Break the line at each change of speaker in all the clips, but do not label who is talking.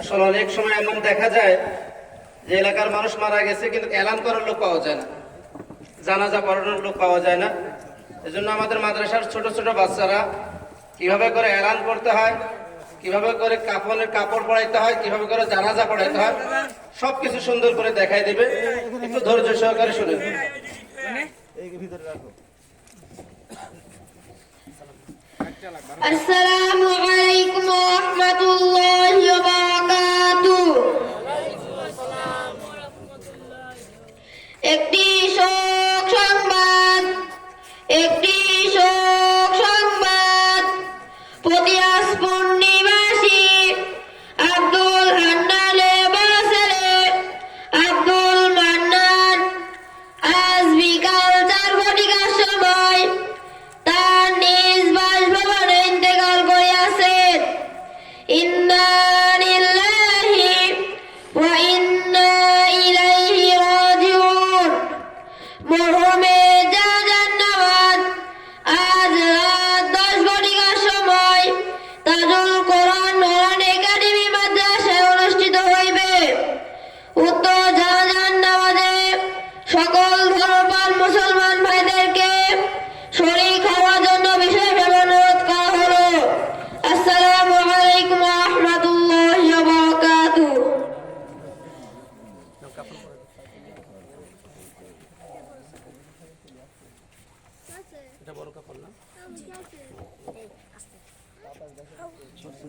আসলে অনেক সময় এমন দেখা যায় যে এলাকার মানুষ মারা গেছে কিন্তু এলান করার লোক পাওয়া যায় না, জানাজা পড়ানোর লোক পাওয়া যায় না। এজন্য আমাদের মাদ্রাসার ছোট ছোট বাচ্চারা কিভাবে করে এলান করতে হয়, কিভাবে করে কাফনের কাপড় পরাইতে হয়, কিভাবে করে জানাজা পড়াইতে হয়, সবকিছু সুন্দর করে দেখাই দিবে। একটু ধৈর্য সহকারে শুনে।
আসসালামু আলাইকুম ওয়া রাহমাতুল্লাহি ওয়া বারাকাতুহু। একটি শোক সংবাদ, একটি শোক সংবাদ। পটিয়াসপুর নিবাসী আব্দুল হান্নানের বড় ছেলে আব্দুল মান্নান আজ বিকাল 4 ঘটিকার সময় তার নিজ বাসভবনে ইন্তেকাল করিয়াছেন। ইন্না লিল্লাহি ওয়া ইন্না ইলাইহি রাজিউন। মরহুমের জানাজার নামাজ আজ রাত 10 ঘটিকার সময় তাজুল কোরআন নুরানি একাডেমি মাদ্রাসায় অনুষ্ঠিত হইবে। উক্ত জানাজার নামাজে সকল ধর্মপ্রাণ মুসলমান ভাইদেরকে শরীক হওয়ার জন্য বিশেষভাবে অনুরোধ করা হলো। আসসালামু আলাইকুম ওয়া রাহমাতুল্লাহি ওয়া বারাকাতুহু।
এটা বড় কাপড় না? ছোটটা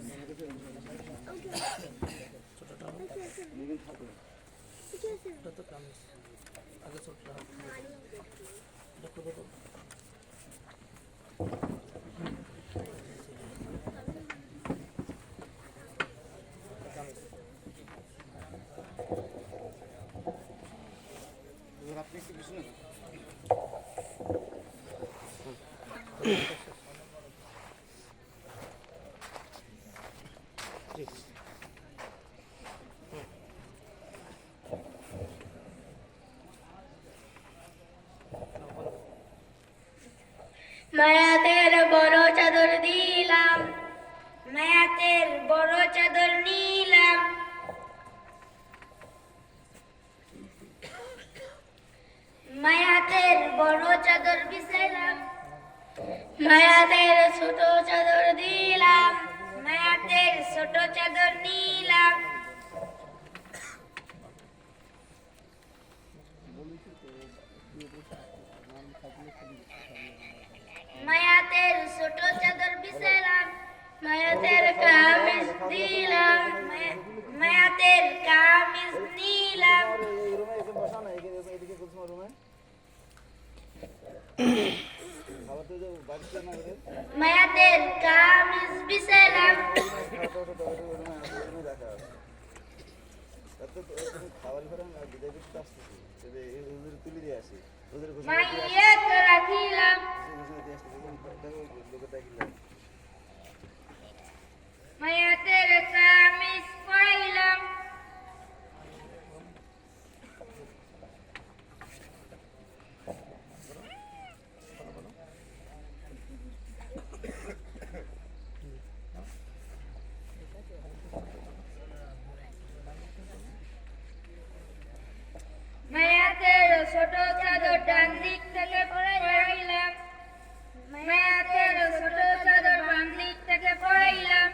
এটা তো কামিজ আগে ছোটটা এটা খুলে দাও। আপনি একটু কিছু না
মায়াতের বড় চাদর দিলাম, মায়াতের বড় চাদর নিলাম। মায়াতের বড় চাদর বিছাইলাম, মায়াতের ছোট চাদর দিলাম, মায়াতের ছোট চাদর নিলাম। মায়াতের ছোট চাদর বিছাইলাম, মায়াতের কামিজ দিলাম, মায়াতের কামিজ নিলাম। মায়াতের কামিজ বিছাইলাম, মাইয়াত রাখিলাম, মায়াতের কামিজ পরাইলাম। মায়াতের ছোট চাদর ডান দিক থেকে পরাইলাম, মায়াতের ছোট চাদর বাম দিক থেকে পরাইলাম।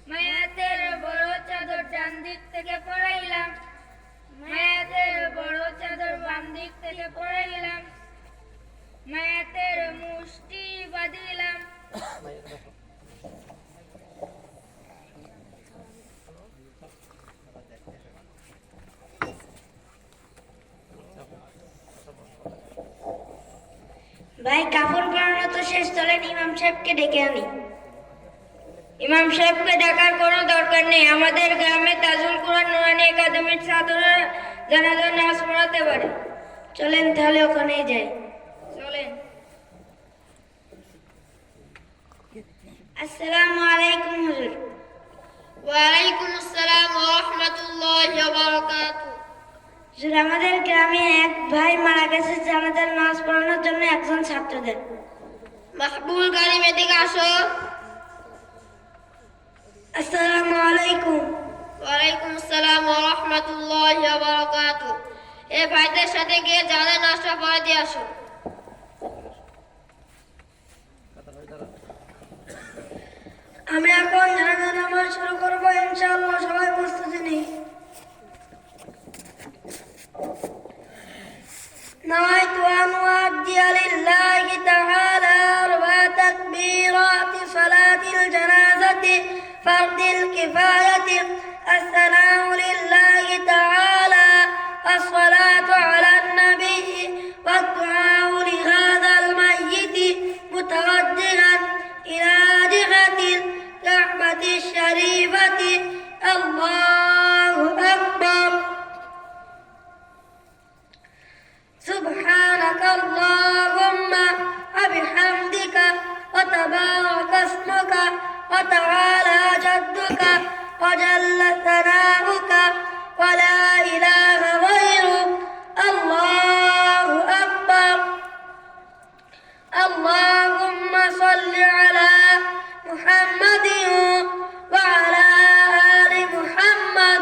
মায়াতের বড় চাদর ডান দিক থেকে পরাইলাম, মায়াতের বড় চাদর বাম দিক থেকে পরাইলাম। মায়াতের মুষ্টি বাঁধিলাম, ভাই কাপড় পরানো তো শেষ, চলেন ইমাম সাহেবকে ডেকে আনি। ইমাম সাহেবকে ডাকার কোনো দরকার নেই, আমাদের গ্রামে তাজুল কোরআন নুরানি একাডেমির ছাত্ররা জানাজার নামাজ পড়াতে পারে। চলেন তাহলে ওখানেই যাই, চলেন। আসসালামু আলাইকুম হুজুর। ওয়া আলাইকুম আসসালাম ওয়া রাহমাতুল্লাহি ওয়া বারাকাতুহু। হুজুর, আমাদের গ্রামে এক ভাই মারা গেছে, জানাজার নামাজ পড়ানোর জন্য একজন ছাত্রদের। মাহবুল গালিম এদিকে আসো। আসসালামু আলাইকুম।
ওয়ালাইকুম আসসালাম ওয়া রাহমাতুল্লাহি ওয়া বারাকাতুহু। এই ভাইদের সাথে গিয়ে জানা নাস্তা পরে দিয়ে আসো।
আমি এখন জানাজা নামাজ শুরু করবো, ইনশাআল্লাহ সবাই প্রস্তুতি নিই। نويت أن أؤدي لله تعالى 4 تكبيرات صلاة الجنازة فرض الكفاية. الثناء لله تعالى، الصلاة على النبي، والدعاء لهذا الميت متوجها إلى جهة الكعبة الشريفة. الله أكبر. سبحانك اللهم وبحمدك وتبارك اسمك وتعالى جدك وجل ثناؤك ولا إله غيرك. الله أكبر. اللهم صل على محمد وعلى آل محمد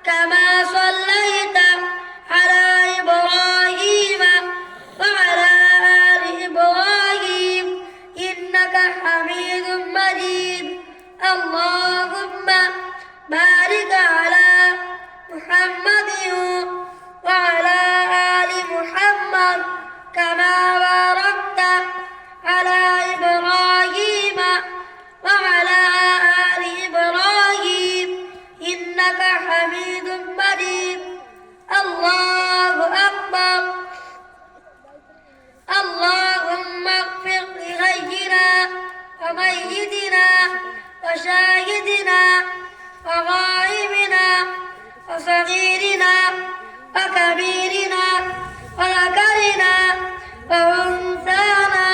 كما صليت على إبراهيم وعلى آل إبراهيم إنك حميد مجيد. اللهم بارك على محمد وعلى آل محمد كما باركت على إبراهيم وعلى آل إبراهيم إنك حميد مجيد. الله أكبر. اللهم اغفر لغينا وميتنا وشاهدنا وغائبنا وصغيرنا وكبيرنا وذكرنا وأنثانا.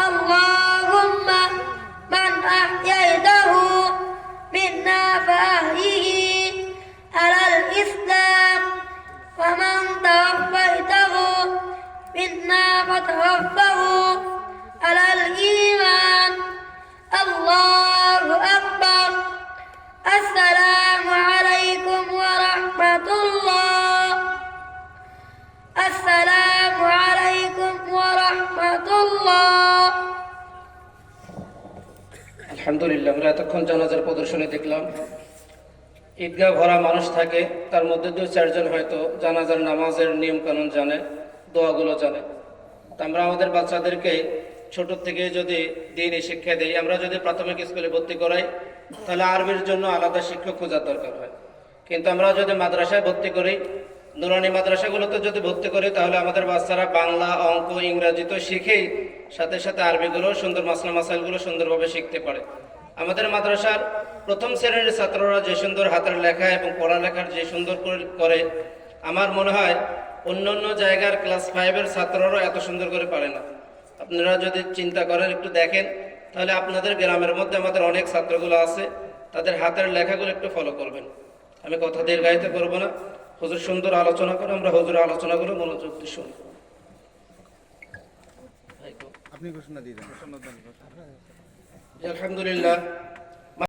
اللهم من أحييته منا فأحيه على الإسلام، ومن توفيته منا فتوفه على الإيمان. الله أكبر. السلام عليكم ورحمة الله. السلام عليكم ورحمة الله.
আলহামদুলিল্লাহ, আমরা এতক্ষণ জানাজার প্রদর্শনী দেখলাম। ঈদগাহ ভরা মানুষ থাকে, তার মধ্যে 2-4 জন হয়তো জানাজার নামাজের নিয়ম কানুন জানে, দোয়াগুলো জানে। তা আমরা আমাদের বাচ্চাদেরকে ছোট থেকে যদি দিনই শিক্ষা দিই, আমরা যদি প্রাথমিক স্কুলে ভর্তি করাই তাহলে আরবির জন্য আলাদা শিক্ষক খোঁজার দরকার হয়। কিন্তু আমরা যদি মাদ্রাসায় ভর্তি করি, নুরানি মাদ্রাসাগুলোতে যদি ভর্তি করি, তাহলে আমাদের বাচ্চারা বাংলা, অঙ্ক, ইংরাজি তো শিখেই সাথে সাথে আরবিগুলো সুন্দর মাসলা মাসাইলগুলো সুন্দরভাবে শিখতে পারে। আমাদের মাদ্রাসার প্রথম শ্রেণীর ছাত্ররা যে সুন্দর হাতের লেখা এবং পড়ালেখার যে সুন্দর করে, আমার মনে হয় অন্য অন্য জায়গার ক্লাস 5-এর ছাত্ররাও এত সুন্দর করে পারে না। আপনারা যদি চিন্তা করেন, একটু দেখেন, তাহলে আপনাদের গ্রামের মধ্যে আমাদের অনেক ছাত্রগুলো আছে, তাদের হাতের লেখাগুলো একটু ফলো করবেন। আমি কথা দীর্ঘায়িত করব না, হুজুর সুন্দর আলোচনা করে আমরা হুজুরের আলোচনাগুলো মনোযোগ দিয়ে শুনি।
আপনি ঘোষণা দিয়ে দেন।
আলহামদুলিল্লাহ,